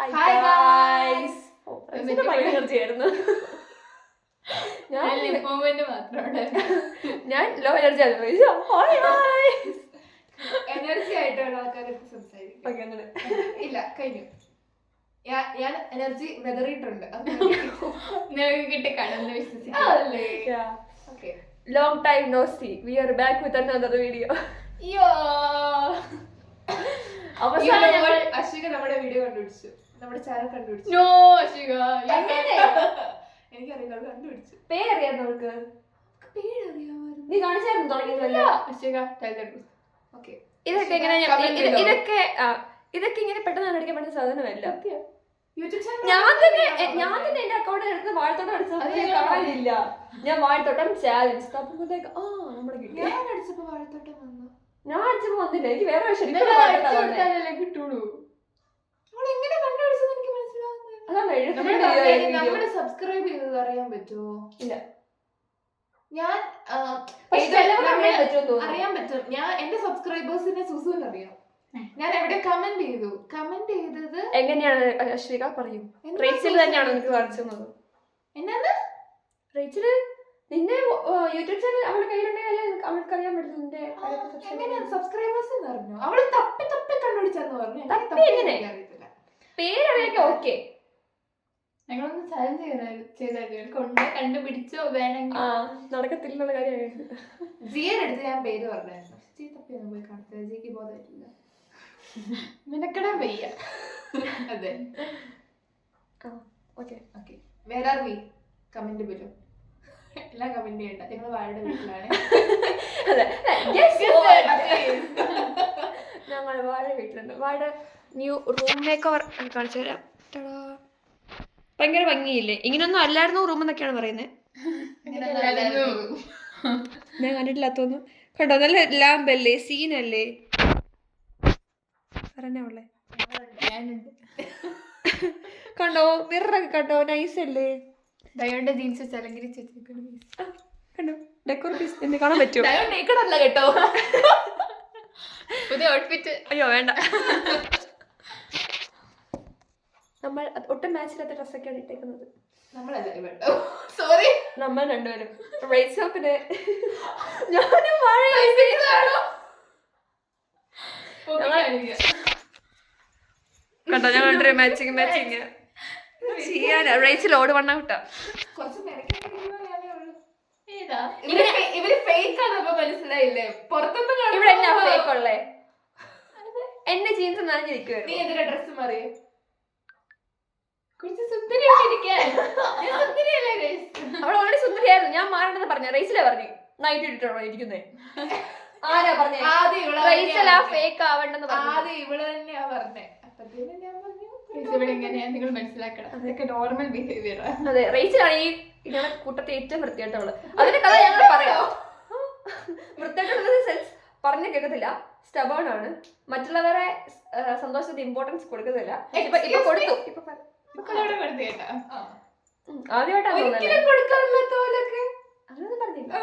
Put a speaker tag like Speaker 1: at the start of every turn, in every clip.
Speaker 1: Hi guys. Energy ആയിരുന്നു. ഞാൻ low energy
Speaker 2: energy ആയിട്ടുള്ള ആൾക്കാരൊക്കെ സംസാരിക്കും. ഇല്ല, കഴിഞ്ഞു. ഞാൻ എനർജി വെതറിയിട്ടുണ്ട്.
Speaker 3: കിട്ടി കടന്ന് വിശ്വസിക്കാം.
Speaker 1: Long time no see. We are back with another video.
Speaker 2: Ashwika നമ്മുടെ വീഡിയോ കണ്ടുപിടിച്ചു, നമ്മുടെ ചാനൽ കണ്ടുപിടിച്ചു. എനിക്കറിയില്ല, അത് കണ്ടുപിടിച്ചു.
Speaker 1: പേരറിയാം നമുക്ക്. നീ കാണിച്ചായിരുന്നു തുടങ്ങിയതല്ലോ. ഇതൊക്കെ ഇങ്ങനെ ഇതൊക്കെ ഇങ്ങനെ പെട്ടെന്ന് കണ്ടുപിടിക്കാൻ പറ്റുന്ന സാധനമല്ല. ഞാൻ തന്നെ എന്റെ അക്കൗണ്ട് എടുത്ത് വാഴത്തോട്ടം അടിച്ചില്ല. ഞാൻ വാഴത്തോട്ടം ചാലഞ്ച് നമ്മുടെ കിട്ടി. ഞാൻ അടിച്ചപ്പോ വന്നില്ല. എനിക്ക് വേറെ
Speaker 2: കിട്ടുള്ളൂ.
Speaker 1: അതാണ്
Speaker 2: സബ്സ്ക്രൈബ് ചെയ്തത് അറിയാൻ പറ്റുമോ?
Speaker 1: ഇല്ല.
Speaker 2: ഞാൻ അറിയാൻ പറ്റും. ഞാൻ എന്റെ സബ്സ്ക്രൈബേഴ്സിനെ സുസുവിന് അറിയാം. ഞാൻ എവിടെ കമന്റ് ചെയ്തത്
Speaker 1: എങ്ങനെയാണ് അശ്വിക പറയൂ. റേച്ചൽ തന്നെയാണോ എനിക്ക് കാണിച്ചത്?
Speaker 2: എന്നാണ്
Speaker 1: റേച്ചൽ നിന്നെ യൂട്യൂബ് ചാനൽ അവളുടെ കയ്യിലുണ്ടെങ്കിൽ അവൾക്ക് അറിയാൻ പറ്റും.
Speaker 2: എങ്ങനെയാണ് സബ്സ്ക്രൈബേഴ്സ് എന്ന് പറഞ്ഞു? അവള് തപ്പി കണ്ടുപിടിച്ചെന്ന് പറഞ്ഞു.
Speaker 1: അറിയത്തില്ല. പേരറിയൊക്കെ ഓക്കെ.
Speaker 3: ഞങ്ങളൊന്ന് ചാലഞ്ച് ചെയ്തായിരുന്നു. കൊണ്ട് കണ്ടുപിടിച്ചോ വേണമെങ്കിൽ.
Speaker 1: നടക്കത്തില്ലുള്ള കാര്യമായിട്ട്
Speaker 2: ജിയുടെ അടുത്ത് ഞാൻ പേര് പറഞ്ഞായിരുന്നു. ജി തപ്പിയൊന്നും പോയി കാണിച്ചത്. ജിക്ക് ബോധമില്ല.
Speaker 3: നിനക്കിടാൻ വയ്യ.
Speaker 2: അതെ.
Speaker 1: Okay.
Speaker 2: Where are we? Comment below. എല്ലാം കമന്റ് ചെയ്യണ്ട. ഞങ്ങൾ വാഴയുടെ വീട്ടിലാണ്.
Speaker 1: ഞങ്ങൾ വാഴ വീട്ടിലുണ്ട്. വാഴ ന്യൂ റൂം മേക്ക് ഓവർ കാണിച്ചു തരാം. ഭയങ്കര ഭംഗിയില്ലേ? ഇങ്ങനൊന്നും അല്ലായിരുന്നു റൂം എന്നൊക്കെയാണ് പറയുന്നത്. ഞാൻ കണ്ടിട്ടില്ലാത്തോന്നു. കണ്ടോ, നല്ല ലാമ്പല്ലേ, സീനല്ലേ? പറഞ്ഞോളെ കണ്ടോ, മിററൊക്കെ കണ്ടോ, നൈസ് അല്ലേ?
Speaker 3: ഡയോന്റെ ജീൻസ് അലങ്കരിച്ച്
Speaker 1: കണ്ടോ, ഡെക്കോർ പീസ് എന്ന് കാണാൻ പറ്റുമോ?
Speaker 2: ഡയോണ്ടല്ല കേട്ടോ,
Speaker 3: പുതിയ ഔട്ട്ഫിറ്റ്.
Speaker 1: അയ്യോ വേണ്ട. നമ്മൾ ഒട്ടും മാച്ചില്ലാത്ത ഡ്രസ്സൊക്കെയാണ് ഇട്ടേക്കുന്നത്.
Speaker 2: സോറി,
Speaker 1: നമ്മൾ രണ്ടുപേരും റേസപ്പിന് കണ്ടോ, ഞങ്ങളുടെ മാച്ചിങ് ചെയ്യാനാ. റേസിൽ ഓട് വണ്ണ കിട്ടാ.
Speaker 2: ഇവര് ഫേക്ക് ആണെന്നപ്പോ മനസ്സിലായില്ലേ? പുറത്തൊന്നും
Speaker 1: ഇവിടെ എന്നാ ഫേക്ക് ഉള്ളേ? എന്റെ ജീൻസ് നനഞ്ഞിരിക്കുവായിരുന്നു.
Speaker 2: നീ എന്തിനാ ഡ്രസ് മാറി?
Speaker 1: അവൾ ഓൾറെഡി സുന്ദരിയായിരുന്നു. ഞാൻ മാറേണ്ടെന്ന് പറഞ്ഞു. റേസിലെ പറഞ്ഞു നൈറ്റ് ഇട്ടിട്ടാണോ ഇരിക്കുന്നേ? ആരാ പറഞ്ഞേ? റേസലാ ഫേക്ക് ആവണ്ടെന്ന് പറഞ്ഞു.
Speaker 2: ആദ്യം ഇവള് തന്നെയാ പറഞ്ഞേ. അപ്പത്തേനും ഞാൻ പറഞ്ഞു
Speaker 3: ഇവിടെ എങ്ങനെയാ നിങ്ങൾ മനസ്സിലാക്കണം. അതൊക്കെ നോർമൽ ബിഹേവിയർ.
Speaker 1: അതെ, റേസിലാണ് ഈ ഇങ്ങനെ കൂട്ടത്തെ ഏറ്റവും വൃത്തിയായിട്ടുള്ളത്. അതിന്റെ കഥ ഞങ്ങൾ പറയാം. വൃത്തിയായിട്ടുള്ള സെൻസ് പറഞ്ഞു കേൾക്കത്തില്ല. സ്റ്റബേൺ ആണ്. മറ്റുള്ളവരെ സന്തോഷത്തിന് ഇമ്പോർട്ടൻസ് കൊടുക്കുന്നില്ല. ഇപ്പൊ കൊടുത്തു. ആദ്യമായിട്ടാണ്
Speaker 2: കൊടുക്കാറില്ലാത്തോലൊക്കെ
Speaker 1: അങ്ങനൊന്നും പറഞ്ഞില്ല.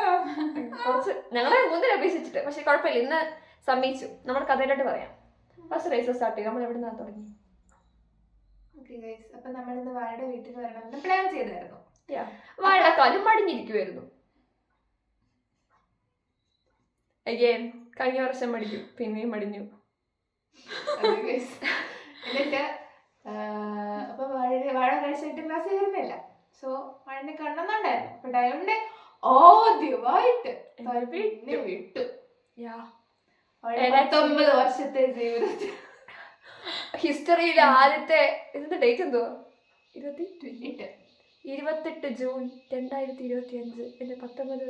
Speaker 1: കുറച്ച് ഞങ്ങളെ മൂന്നിനെ അപേക്ഷിച്ചിട്ട്. പക്ഷെ കുഴപ്പമില്ല, ഇന്ന് സമ്മതിച്ചു. നമ്മുടെ കഥയിലോട്ട് പറയാം. ഫസ്റ്റ് റേസ് സ്റ്റാർട്ട് ചെയ്യും. നമ്മൾ എവിടെ നിന്നാണ് തുടങ്ങി?
Speaker 2: അപ്പൊ നമ്മളിന്ന് വാഴയുടെ വീട്ടിൽ വരണം പ്ലാൻ ചെയ്തായിരുന്നു.
Speaker 1: വാഴക്കാലം മടിഞ്ഞിരിക്കുവായിരുന്നു. അയ്യൻ കഴിഞ്ഞ വർഷം മടിഞ്ഞു, പിന്നെയും മടിഞ്ഞു.
Speaker 2: എന്നിട്ട് അപ്പൊ വാഴ കഴിച്ചിട്ട് ക്ലാസ് കയറുന്നില്ല. സോ വാഴനെ കാണണമെന്നുണ്ടായിരുന്നു. അപ്പൊ ഡയോണ്ട് ആദ്യമായിട്ട് വിട്ടു. 19 വർഷത്തെ ജീവിതത്തിൽ
Speaker 1: ഹിസ്റ്ററിയിലെ ആദ്യത്തെ ഇതിന്റെ ഡേറ്റ് എന്തുവാ? 28 ജൂൺ 2025. എന്റെ 19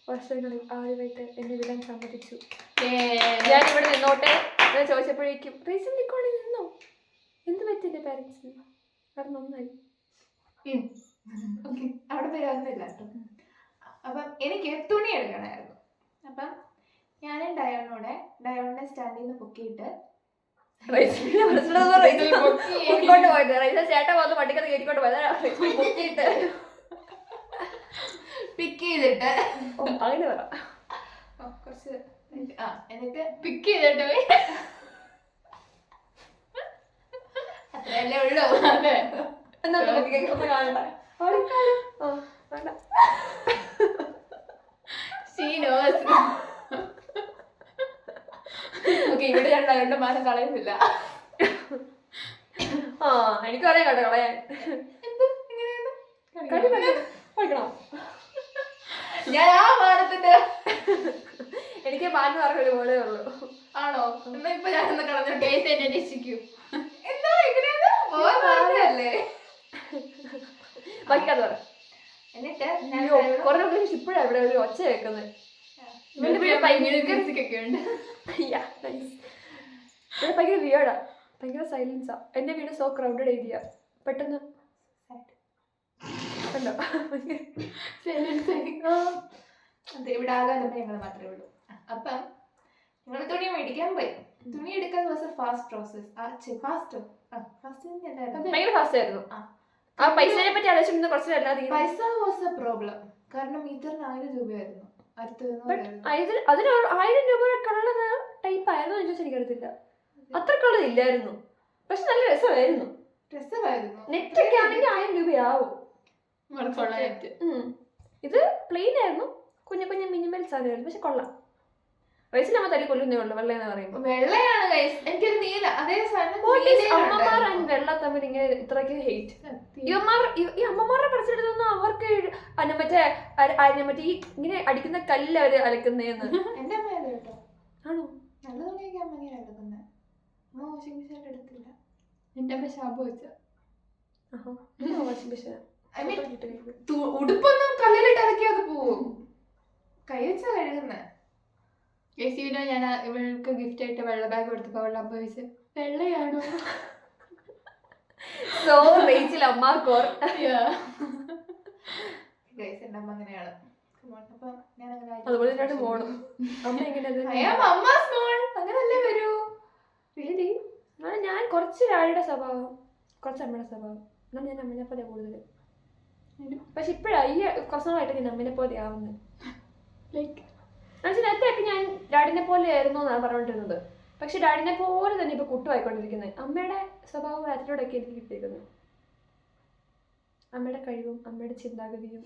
Speaker 1: വർഷങ്ങളിൽ ആദ്യമായിട്ട് എന്നെ വിടാൻ സമ്മതിച്ചു. ഞാൻ ഇവിടെ നിന്നോട്ടെ എന്ന് ചോദിച്ചപ്പോഴേക്കും റീസൺ നിൽക്കോണി നിന്നോ? എന്ത് പറ്റിന്റെ പാരന്റ്സിന്? അത് നന്നായി.
Speaker 2: അവിടെ വരാമെന്നില്ല കേട്ടോ. അപ്പം എനിക്ക് തുണി എടുക്കണമായിരുന്നു. അപ്പം ഞാനും ഡയോണിനെ സ്റ്റാൻഡിൽ നിന്ന് പൊക്കിയിട്ട്
Speaker 1: ചേട്ടൻ വന്ന് വണ്ടിക്കത്ത് കയറ്റിക്കൊണ്ട് പോയത്
Speaker 2: പിക്ക് ചെയ്തിട്ട്
Speaker 1: അങ്ങനെ പറ.
Speaker 2: കുറച്ച് എന്നിട്ട്
Speaker 3: പിക്ക് ചെയ്തിട്ട്
Speaker 2: അത്രയല്ലേ ഉള്ളൂ.
Speaker 3: അതെ.
Speaker 1: എന്നാ ഒന്ന് കാണണ്ട. ആ വേണ്ട.
Speaker 3: She knows.
Speaker 2: ഓക്കെ, ഇവിടെ ഞാൻ ഡയോണിന്റെ മാനം കളയുന്നില്ല.
Speaker 1: ആ എനിക്ക് പറയാം കേട്ടോ കളയാൻ. കടി പഠിക്കണം.
Speaker 2: ഞാൻ ആ മാനത്തിന്റെ
Speaker 1: എനിക്ക് പാലിന് പറഞ്ഞൊരു പോലെ ഉള്ളൂ.
Speaker 2: ആണോ? എന്നാ ഇപ്പൊ ഞാനൊന്ന് കളഞ്ഞു.
Speaker 3: Guys, എന്നെ രക്ഷിക്കൂ.
Speaker 2: എന്താ എങ്ങനെയാണ് പോവാല്ലേ?
Speaker 1: ബാക്കി കഥ പറ.
Speaker 2: എന്നിട്ട് ഞാൻ
Speaker 1: അയ്യോ, കുറെ ദിവസം ഇപ്പോഴാണ് ഇവിടെ ഒരു ഒച്ച കേൾക്കുന്നത്. ഇവന്റെ വീട് ഭയങ്കര
Speaker 3: Music ഒക്കെ ഉണ്ട്.
Speaker 1: ഇവിടെ ഭയങ്കര വിയേർഡാ, ഭയങ്കര സൈലൻസാ. എന്റെ വീട് സോ ക്രൗഡഡ് ഏരിയ. പെട്ടെന്ന് കണ്ടോ
Speaker 2: അതെ, ഇവിടെ ആകാതെ ഞങ്ങൾ മാത്രമേ ഉള്ളൂ. അപ്പം ഞങ്ങൾ തുണി മേടിക്കാൻ പോയി. തുണി എടുക്കാൻ വാസ് എ ഫാസ്റ്റ് പ്രോസസ്.
Speaker 1: ഭയങ്കര ഫാസ്റ്റ് ആയിരുന്നു. ആ പൈസയെ പറ്റി ആലോചിച്ചിരുന്ന കുറച്ച് അല്ലാതെ
Speaker 2: പൈസ വാസ് എ പ്രോബ്ലം. കാരണം മീറ്ററിന് 1000 രൂപയായിരുന്നു.
Speaker 1: അതിന് 1000 രൂപ കളർ ടൈപ്പ് ആയിരുന്നു എന്ന് ചോദിച്ചാൽ എനിക്കറിയത്തില്ല. അത്ര കളർ ഇല്ലായിരുന്നു, പക്ഷെ നല്ല രസമായിരുന്നു.
Speaker 2: രസമായിരുന്നു.
Speaker 1: നെറ്റ് ഒക്കെ ആണെങ്കിൽ 1000 രൂപയാവും. ഇത് പ്ലെയിൻ ആയിരുന്നു, കുഞ്ഞു കുഞ്ഞു മിനിമൽ സാധനമായിരുന്നു, പക്ഷെ കൊള്ളാം. വയസ്സിൽ നമ്മ തല്ലി കൊല്ലുന്നേ ഉള്ളു വെള്ള എന്ന് പറയുമ്പോൾ.
Speaker 2: വെള്ളയാണ് ഗൈസ്, എനിക്കൊരു നീല അതേ
Speaker 1: അമ്മമാർ ആൻഡ് വെള്ള തമ്മിൽ ഇങ്ങനെ ഇത്രയ്ക്ക് ഹെയ്റ്റ്. ഈ അമ്മമാരുടെ പഠിച്ചെടുത്തൊന്നും അവർക്ക് മറ്റേ ഈ ഇങ്ങനെ അടിക്കുന്ന കല്ല് അവര് അലക്കുന്നേന്ന്.
Speaker 2: എന്റെ അമ്മ കേട്ടോ.
Speaker 1: ആണോ?
Speaker 2: നല്ല തുണിയൊക്കെ അമ്മ ഇങ്ങനെ എടുക്കുന്നത്. അമ്മ വാഷിംഗ് മെഷീൻ എടുത്തില്ല.
Speaker 3: എന്റെ അമ്മ ശാപം വെച്ച
Speaker 1: വാഷിംഗ് മെഷീൻ.
Speaker 2: ഉടുപ്പൊന്നും കല്ലിലിട്ട് ഇറക്കി അത് പോവും. കൈ വെച്ചാ കഴുകുന്നേ.
Speaker 3: ഞാൻ ഇവൾക്ക് ഗിഫ്റ്റ് ആയിട്ട് വെള്ള ബാഗ് കൊടുത്തപ്പോ അവളുടെ അമ്മ ചോദിച്ചു വെള്ളയാണോ?
Speaker 1: സോ റേച്ചിൽ അമ്മാക്കോർ.
Speaker 2: എന്റെ അമ്മ അങ്ങനെയാണ്.
Speaker 1: അതുപോലെ തന്നെ മോളും അമ്മ എങ്ങനെ
Speaker 2: അങ്ങനല്ലേ വരൂ.
Speaker 1: ഞാൻ കുറച്ച് രാഴിയുടെ സ്വഭാവം, കുറച്ച് അമ്മയുടെ സ്വഭാവം. എന്നാൽ ഞാൻ അമ്മനെ പോലെ കൂടുതൽ. പക്ഷെ ഇപ്പോഴാണ് ഈ കുറച്ച് നാളായിട്ട് ഞാൻ അമ്മനെ പോലെ ആവുന്നത്. ലൈക്ക് നേരത്തെയൊക്കെ ഞാൻ ഡാഡിനെ പോലെ ആയിരുന്നു എന്നാണ് പറഞ്ഞുകൊണ്ടിരുന്നത്. പക്ഷെ ഡാഡിനെ പോലെ തന്നെ ഇപ്പൊ കുട്ടുമായിക്കൊണ്ടിരിക്കുന്നത്. അമ്മയുടെ സ്വഭാവം ആറ്റിലൂടെയൊക്കെ എനിക്ക് കിട്ടിയിരിക്കുന്നത്. അമ്മയുടെ കഴിവും അമ്മയുടെ ചിന്താഗതിയും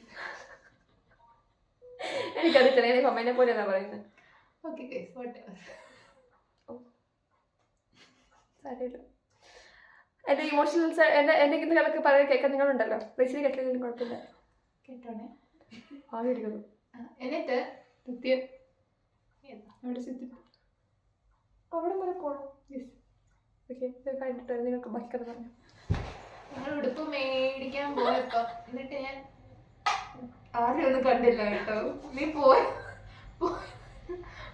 Speaker 1: എനിക്കറിയത്തില്ല. ഞാൻ അമ്മേനെ പോലെ എന്നാ പറയുന്നത്. എന്റെ ഇമോഷണൽസ് എന്റെ കളൊക്കെ പറയാൻ കേൾക്കാൻ നിങ്ങളുണ്ടല്ലോ. റേച്ചിൽ കേട്ടില്ലെങ്കിലും കുഴപ്പമില്ല,
Speaker 2: കേട്ടോണേ.
Speaker 1: ആവി എടുക്കുന്നു.
Speaker 2: എന്നിട്ട്
Speaker 1: അവിടെ വരെ പോകണം. കഴിഞ്ഞിട്ട് നിങ്ങൾക്ക് ബാക്കി കഥ പറഞ്ഞു.
Speaker 2: ഞങ്ങൾ ഉടുപ്പ് മേടിക്കാൻ പോയപ്പോ എന്നിട്ട് ഞാൻ ആരും ഒന്നും കണ്ടില്ല കേട്ടോ. നീ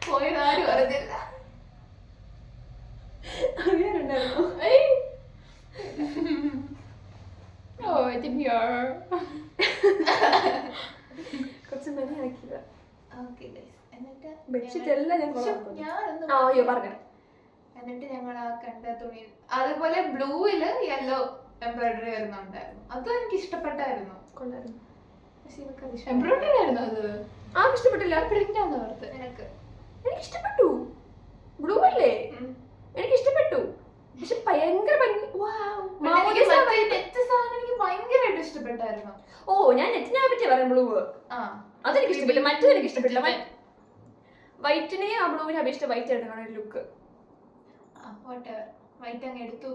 Speaker 2: പോയത് ആരും അറിഞ്ഞില്ല.
Speaker 1: അറിയാനുണ്ടായിരുന്നു. കുറച്ച് മണിയാക്കില്ല. ബെഡ്ഷീറ്റ് എല്ലാം ഞാൻ പറഞ്ഞു.
Speaker 2: എന്നിട്ട് ഞങ്ങൾ ആ കണ്ട തുണി അതുപോലെ ബ്ലൂയില് യെല്ലോ എംബ്രോയിഡറി വരുന്നുണ്ടായിരുന്നു. അതും എനിക്ക് ഇഷ്ടപ്പെട്ടായിരുന്നു.
Speaker 1: കൊള്ളായിരുന്നു.
Speaker 2: പക്ഷെ എനിക്ക്
Speaker 3: എംബ്രോയിഡറി ആയിരുന്നു അത്.
Speaker 1: ഇഷ്ടപ്പെട്ടില്ല.
Speaker 3: പ്രിന്റ് ആണെന്ന് ഓർത്ത്.
Speaker 1: എനിക്ക് ഇഷ്ടപ്പെട്ടു. ബ്ലൂ അല്ലേ, എനിക്ക് ഇഷ്ടപ്പെട്ടു. പക്ഷെ ഭയങ്കര
Speaker 2: നെറ്റ് സാധനം എനിക്ക് ഭയങ്കരമായിട്ട് ഇഷ്ടപ്പെട്ടായിരുന്നു.
Speaker 1: ഓ, ഞാൻ നെറ്റിനെ പറ്റി പറയാം. ബ്ലൂ അതെനിക്ക് ഇഷ്ടപ്പെട്ടില്ല. മറ്റേത് എനിക്ക് ഇഷ്ടപ്പെട്ടില്ല. വൈറ്റിനെ ആ ബ്ലൂവിനെ അപേക്ഷിച്ച് വൈറ്റ് ആയിട്ടാണ് ഒരു ലുക്ക്.
Speaker 2: വൈറ്റ് അങ്ങ് എടുത്തു.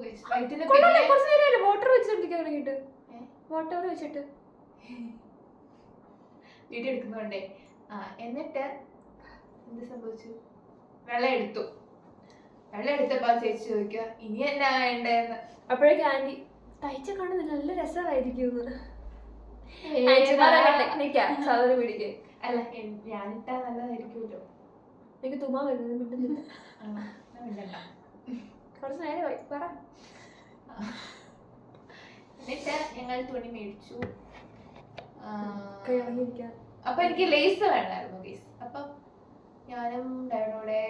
Speaker 1: വാട്ടർ വെച്ചിട്ട് തുടങ്ങിയിട്ട് വാട്ടർ വെച്ചിട്ട്
Speaker 2: വീഡിയോ എടുക്കുന്നുണ്ടേ. എന്നിട്ട് എന്ത് സംഭവിച്ചു? വെള്ളം എടുത്തു. വെള്ളം എടുത്തപ്പോ ചേച്ചി ചോദിക്കുക ഇനി എന്നാ വേണ്ടേന്ന്.
Speaker 1: അപ്പോഴേക്കും ആന്റി തയ്ച്ച കാണുന്നില്ല, നല്ല രസമായിരിക്കും. സാധനം പിടിക്കേ.
Speaker 2: അല്ല, ഞാനിട്ടാ നല്ലതായിരിക്കുമല്ലോ.
Speaker 1: എനിക്ക് തുമ്മാൻ വരുന്നത് മിണ്ടുന്നില്ല. കുറച്ച് നേരമായി പറ.
Speaker 2: എന്നിട്ട് ഞങ്ങൾ തുണി മേടിച്ചു.
Speaker 1: കൈയിറങ്ങിയിരിക്കാൻ.
Speaker 2: അപ്പൊ എനിക്ക് ലേസ് വേണമായിരുന്നു ഗൈസ്. അപ്പൊ ഞാനും ഡയനോടെ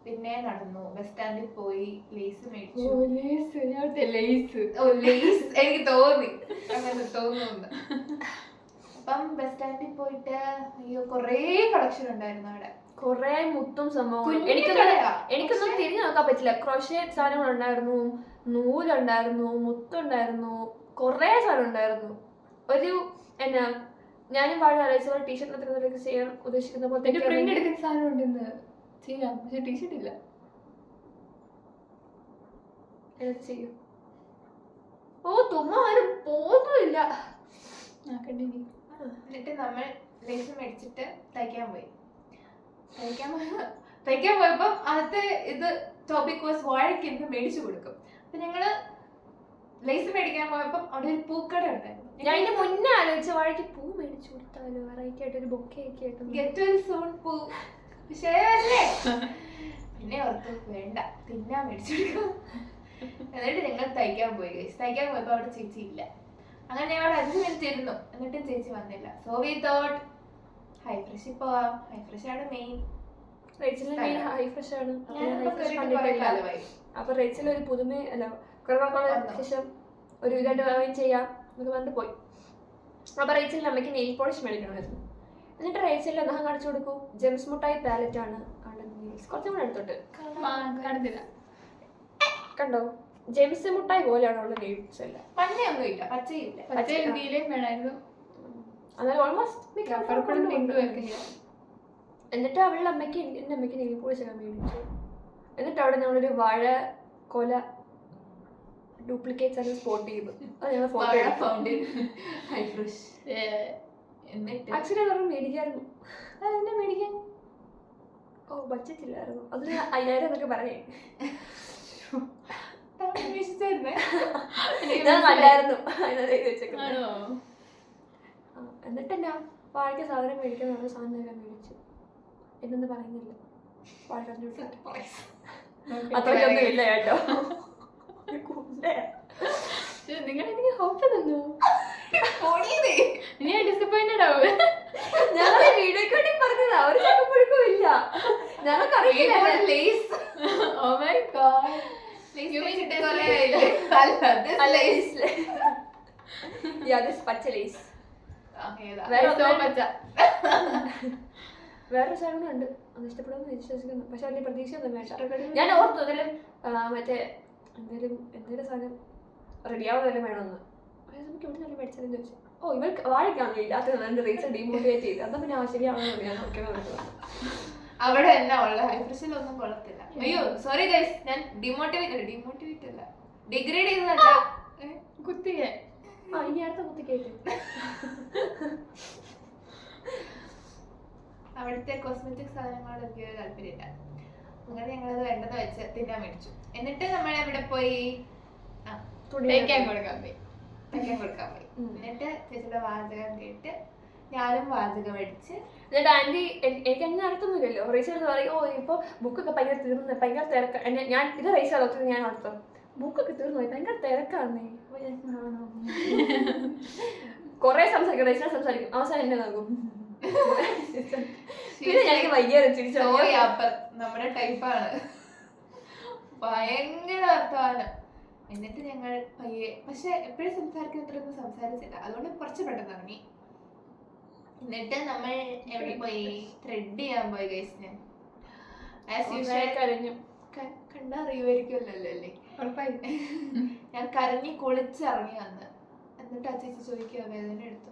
Speaker 2: പിന്നെ നടന്നു ബസ് സ്റ്റാൻഡിൽ പോയി ലേസ് മേടിച്ചു. ലേസ് എനിക്ക് തോന്നി, അങ്ങനെ തോന്നുന്നു. അപ്പം ബസ് സ്റ്റാൻഡിൽ പോയിട്ട് അയ്യോ കുറേ കളക്ഷൻ ഉണ്ടായിരുന്നു അവിടെ.
Speaker 1: കൊറേ മുത്തും സംഭവങ്ങളും
Speaker 2: കുഞ്ഞു
Speaker 1: എനിക്കൊന്നും
Speaker 2: കടയാ.
Speaker 1: എനിക്കൊന്നും തിരിഞ്ഞു നോക്കാൻ പറ്റില്ല. ക്രോഷ്യേറ്റ് സാധനങ്ങളുണ്ടായിരുന്നു, നൂലുണ്ടായിരുന്നു, മുത്തുണ്ടായിരുന്നു, കൊറേ സാധനം ഉണ്ടായിരുന്നു. ഒരു എന്നാ ഞാനും പാടെ ആലോചിച്ച ടീഷർട്ടിനൊക്കെ ചെയ്യാൻ ഉദ്ദേശിക്കുന്ന പോലെ
Speaker 3: എന്റെ പ്രിന്റ് എടുക്കുന്ന സാധനം ഉണ്ടെന്ന് ചെയ്യാം, പക്ഷെ ടീഷർട്ട് ഇല്ല.
Speaker 1: എടുത്ത് ചെയ്യും. ഓ തുമ്മ ആരും പോകുന്നില്ല.
Speaker 3: കണ്ടിന്യൂ.
Speaker 2: എന്നിട്ട് നമ്മൾ ലേസ് മേടിച്ചിട്ട് തയ്ക്കാൻ പോയി. തയ്ക്കാൻ പോയപ്പോ അത് ഇത് ടോപ്പിക് വാസ് വാഴയ്ക്ക് എന്ത് മേടിച്ചു കൊടുക്കും. അപ്പൊ ഞങ്ങള് ലേസ് മേടിക്കാൻ പോയപ്പോ അവിടെ ഒരു പൂക്കട ഉണ്ടായിരുന്നു.
Speaker 1: ഞാൻ ഇതിന്റെ മുന്നേ ആലോചിച്ച വാഴയ്ക്ക് പൂ മേടിച്ചു കൊടുത്താലോ, വെറൈറ്റി ആയിട്ട് ഒരു ബൊക്കെ ഒക്കെ ആയിട്ട്.
Speaker 2: ഗെറ്റ് വെൽ സൂൺ പൂ വിഷയമല്ലേ. പിന്നെ ഓർത്തു വേണ്ട, തിന്നാൻ മേടിച്ചു കൊടുക്കും. എന്നിട്ട് ഞങ്ങൾ തയ്ക്കാൻ പോയി. തയ്ക്കാൻ പോയപ്പോ അവിടെ ചേച്ചി ഇല്ല. അങ്ങനെ ഞങ്ങൾ 5 മിനിറ്റ് ഇരുന്നു, എന്നിട്ടും ചേച്ചി വന്നില്ല. സോ വി തോട്ട് ഹൈ ഫ്രഷിൽ പോവാം. ഹൈ ഫ്രഷ് ആണ് മെയിൻ.
Speaker 1: ഹൈ ഫ്രഷ് ആണ്.
Speaker 2: കാലമായി.
Speaker 1: അപ്പൊ റേച്ചൽ ഒരു പുതുമ അല്ല ശേഷം ഒരു ഇതായിട്ട് ചെയ്യാം എന്നൊക്കെ പറഞ്ഞിട്ട് പോയി. അപ്പൊ റേച്ചലിന്റെ അമ്മയ്ക്ക് നെയിൽ പോളിഷ് മേടിക്കണമായിരുന്നു. എന്നിട്ട് റേച്ചലിന്റെ നഖം കാണിച്ചു കൊടുക്കും. ജെംസ് മുട്ടായി പാലറ്റ് ആണ്. കുറച്ചും കൂടെ എടുത്തോട്ട്
Speaker 3: കാണുന്നില്ല.
Speaker 1: കണ്ടോ, ജെംസ് മുട്ടായി പോലെയാണ് അവളുടെ നെയിൽസ് എല്ലാം.
Speaker 2: പഞ്ഞയൊന്നും ഇല്ല, പച്ചയില്ല.
Speaker 3: പച്ച നീലയും വേണമായിരുന്നു.
Speaker 1: അതായത് ഓൾമോസ്റ്റ്
Speaker 3: പർപ്പിളും പിങ്കും ഒക്കെ.
Speaker 1: എന്നിട്ട് അവളുടെ അമ്മയ്ക്ക് എൻ്റെ അമ്മയ്ക്ക് നെയിൽ പോളിഷ് ഒക്കെ മേടിച്ചു. എന്നിട്ട് അവിടെ ഞങ്ങളൊരു വാഴ കൊല ഡ്യൂപ്ലിക്കേറ്റ്സ് ആണ് സ്പോട്ട് ചെയ്തു. അത് ഞങ്ങൾ ഫോട്ടോ
Speaker 2: ഹൈ ഫ്രഷ്. എന്നിട്ട്
Speaker 1: ആക്ച്വലി അതൊന്നും മേടിക്കായിരുന്നു.
Speaker 2: അതെന്നെ മേടിക്കാൻ
Speaker 1: ഓ ബഡ്ജറ്റ് ഇല്ലായിരുന്നു. അത് 5000 എന്നൊക്കെ പറഞ്ഞേ. ഞാൻ കണ്ടായിരുന്നു. എന്നിട്ട് എന്നാ വാഴയ്ക്ക് സാധനം മേടിക്കാൻ പറഞ്ഞ സാധനം എല്ലാം മേടിച്ചു. എന്നൊന്നും പറയുന്നില്ല. വാഴ അത്രയ്ക്കൊന്നും ഇല്ല കേട്ടോ.
Speaker 3: നിങ്ങൾ എനിക്ക് ഹോപ്പ് തന്നു. ഇനി ഡിസപ്പോയിന്റഡ് ആവും.
Speaker 1: ഞങ്ങൾ വീഡിയോക്ക് വേണ്ടി പറഞ്ഞതാ, ഒരു ചക്കപ്പുഴുക്കും ഇല്ല. ഞങ്ങൾക്കറിയില്ല.
Speaker 3: Oh my god.
Speaker 1: പച്ച ലേസ്. വേറൊരു സാധനം ഉണ്ട്, അത് ഇഷ്ടപ്പെടുമെന്ന് വിശ്വസിക്കുന്നു. പക്ഷെ അതിന്റെ പ്രതീക്ഷയൊന്നും വേണ്ട. ഞാൻ ഓർത്തു എന്തെങ്കിലും മറ്റേ എന്തെങ്കിലും സാധനം റെഡിയാവുന്നതെല്ലാം വേണമെന്ന്. നമുക്ക് ഇവിടെ നല്ല മേടിച്ചാലും ചോദിച്ചു. ഓ ഇവർക്ക് വാഴയ്ക്കാണോ ഇല്ലാത്തത് എന്റെ റീസൺ ഡീമോട്ടിവേറ്റ് ചെയ്ത്. അതാ പിന്നെ ശരിയാണെന്ന് ഞാൻ നോക്കിയത്.
Speaker 2: അവിടെ എന്നാ ഉള്ള ഹൈ ഫ്രഷിലൊന്നും കൊള്ളത്തില്ല. അയ്യോ സോറി ഗൈസ്, ഞാൻ ഡിമോട്ടിവേറ്റ് അല്ല, ഡിഗ്രേഡ് ചെയ്തതല്ല.
Speaker 3: കുത്തിയെ
Speaker 1: ഇനി അടുത്ത കുത്തിക്കേറ്റ്.
Speaker 2: അവിടുത്തെ കോസ്മെറ്റിക് സാധനങ്ങളോട് എനിക്ക് താല്പര്യമില്ല. അങ്ങനെ ഞങ്ങളത് വേണ്ടെന്ന് വെച്ച് തിന്നാൻ മേടിച്ചു. എന്നിട്ട് നമ്മൾ അവിടെ പോയി
Speaker 3: തയ്ക്കാൻ കൊടുക്കാൻ പോയി.
Speaker 2: എന്നിട്ട് ചേച്ചിയുടെ വാചകം കേട്ട് ഞാനും വാചകം അടിച്ച്.
Speaker 1: എന്നിട്ട് ആന്റി എനിക്ക് അങ്ങനെ നടത്തുന്നില്ലല്ലോ. റേച്ചൽ പറയും, ഓ ഇപ്പൊ ബുക്കൊക്കെ ഭയങ്കര തീർന്നു, ഭയങ്കര തിരക്ക്. ഞാൻ ഇത് റേച്ചൽ ഒത്തിരി ഞാൻ നടത്തും. ബുക്കൊക്കെ തീർന്നു പോയി, ഭയങ്കര തിരക്കാന്നേ. കൊറേ സംസാരിക്കും, റേച്ചൽ സംസാരിക്കും, അവസാനം എന്നെ നോക്കും. പിന്നെ ഞാൻ വൈകിയാണ് തിരിച്ചു.
Speaker 2: നമ്മുടെ ടൈപ്പാണ്, ഭയങ്കര വർത്തമാനം. എന്നിട്ട് ഞങ്ങൾ പയ്യെ, പക്ഷെ എപ്പോഴും സംസാരിക്കുന്നത്രയൊന്നും സംസാരിച്ചില്ല, അതുകൊണ്ട് കുറച്ച് പെട്ടെന്ന് ഇറങ്ങി. എന്നിട്ട് നമ്മൾ എവിടെ പോയി, ത്രെഡ് ചെയ്യാൻ പോയി ഗൈസ്. ഞാൻ
Speaker 1: കരഞ്ഞു.
Speaker 2: കണ്ടറിയുമായിരിക്കുമല്ലോ അല്ലേ. ഞാൻ കരഞ്ഞി കുളിച്ചിറങ്ങി വന്ന്. എന്നിട്ട് ആ ചേച്ചി ചോദിക്കുക വേദന എടുത്തു.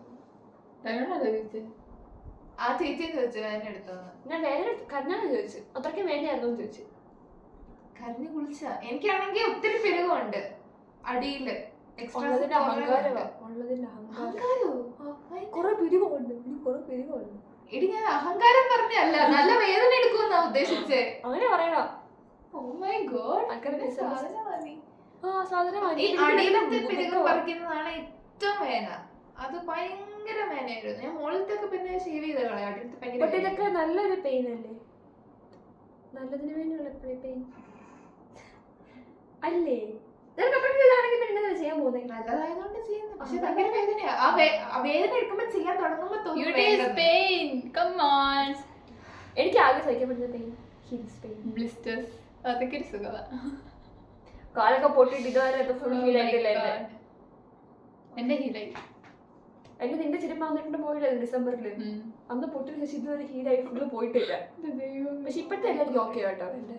Speaker 2: ആ ചേച്ചിയും ചോദിച്ചു വേദന എടുത്തോന്ന്.
Speaker 1: ഞാൻ വേദന കരഞ്ഞാന്ന് ചോദിച്ചു. അത്രയ്ക്ക് വേദനയായിരുന്നു ചോദിച്ചു.
Speaker 2: കരഞ്ഞു കുളിച്ച. എനിക്കാണെങ്കിൽ ഒത്തിരി പെരുകുണ്ട് അടിയില്. ഇടി ഞാൻ അഹങ്കാരം പറഞ്ഞല്ല, നല്ല വേദന എടുക്കുമെന്നാ ഉദ്ദേശിച്ചേ.
Speaker 1: അങ്ങനെ പറയണോ?
Speaker 2: Oh my god.
Speaker 1: ഈ
Speaker 2: അടിയിലത്തെ പെരുകം പറിക്കുന്നതാണ് ഏറ്റവും വേദന. അത് ഭയങ്കര വേദനയായിരുന്നു. ഞാൻ മുകളിലത്തൊക്കെ പിന്നെ ഷേവ് ചെയ്ത കളയാം. അടിയിലത്തെ ഭയങ്കര.
Speaker 1: ഇതൊക്കെ നല്ലൊരു പെയിൻ അല്ലേ? നല്ലതിന് വേണ്ടിയുള്ള പെയിൻ അല്ലേ? ചെയ്യാൻ പോകുന്നത്
Speaker 2: നല്ലതായതുകൊണ്ട് ചെയ്യുന്നു. പക്ഷെ ഭയങ്കര വേദനയാ. ആ വേദന എടുക്കുമ്പോ ചെയ്യാൻ തുടങ്ങുമ്പോ
Speaker 1: എനിക്ക് ആകെ സഹിക്കാൻ പറ്റുന്ന പെയിൻ ഹിൽസ് പെയിൻ,
Speaker 3: ബ്ലിസ്റ്റേഴ്സ്, അതൊക്കെ ഒരു സുഖമാണ്.
Speaker 1: കാലൊക്കെ പൊട്ടിട്ട് ഇതുവരെ ഫുൾ ഹീൽ ആയിട്ടില്ല.
Speaker 3: എന്റെ ഹീലായി.
Speaker 1: എന്റെ നിന്റെ ചെരുപ്പ് വന്നിട്ടുണ്ട് പോയില്ലേ ഡിസംബറിൽ. അന്ന് പൊട്ടിന് ശേഷം ഇതുവരെ ഹീലായി ഫുള്ള് പോയിട്ടില്ല. പക്ഷെ ഇപ്പോഴത്തെ എല്ലാവർക്കും ഓക്കെ കേട്ടോ എൻ്റെ.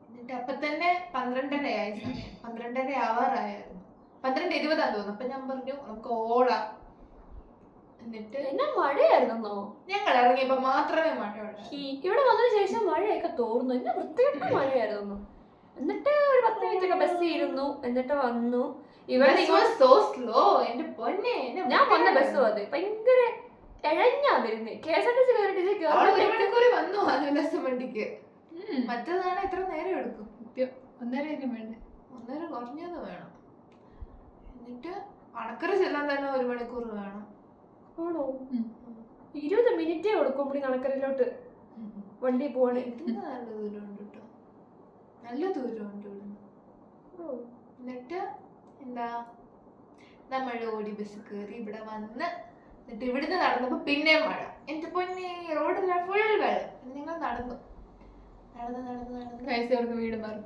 Speaker 2: എന്നിട്ട് അപ്പൊ തന്നെ 12:30 ആയ സമയം, 12:30 ആവാറായിരുന്നു, 12:20 തോന്നുന്നു. അപ്പൊ ഞാൻ പറഞ്ഞു നമുക്ക് ഓടാം. എന്നിട്ട്
Speaker 1: എന്നാ മഴയായിരുന്നോ?
Speaker 2: ഞങ്ങൾ ഇറങ്ങിയപ്പോ മാത്രമേ മഴ ഉള്ളൂ.
Speaker 1: ഇവിടെ വന്നതിന് ശേഷം മഴയൊക്കെ തോർന്നു. എന്നെ വൃത്തികെട്ട മഴയായിരുന്നു. എന്നിട്ട് ഒരു 10 മിനിറ്റ് ബസ് ഇരുന്നു. എന്നിട്ട് വന്നു. ഇവിടെ
Speaker 2: സോ സ്ലോ. എന്റെ പൊന്നെ,
Speaker 1: ഞാൻ വന്ന ബസ് അത് ഭയങ്കര എഴഞ്ഞാ വരുന്നേ. KSRTC കയറിട്ട്
Speaker 2: ഒരു മണിക്കൂർ വന്നു അത് ബസ് വണ്ടിക്ക്. മറ്റേതാണ് എത്ര നേരം എടുക്കും?
Speaker 3: 1.5 വേണ്ടേ?
Speaker 2: 1.5 കുറഞ്ഞത് വേണം. എന്നിട്ട് അണക്കര ചെല്ലാൻ തന്നെ 1 മണിക്കൂർ വേണം.
Speaker 1: ആണോ? 20 മിനിറ്റേ കൊടുക്കുമ്പോൾ കണക്കരയിലോട്ട് വണ്ടി പോവാണ്.
Speaker 2: നല്ല ദൂരമുണ്ട് കേട്ടോ, നല്ല ദൂരമുണ്ട് ഇവിടുന്ന്. എന്നിട്ട് എന്താ നമ്മൾ ഓടി ബസ് കയറി ഇവിടെ വന്ന്. എന്നിട്ട് ഇവിടുന്ന് നടന്നപ്പോ പിന്നെ മഴ. എന്റെ പൊന്നെ, റോഡിലെ ഫുൾ വെള്ളം. ഞങ്ങൾ നടന്നു നടന്ന് നടന്ന് നടന്ന്
Speaker 3: പൈസ കൊടുത്ത് വീട് മാറി.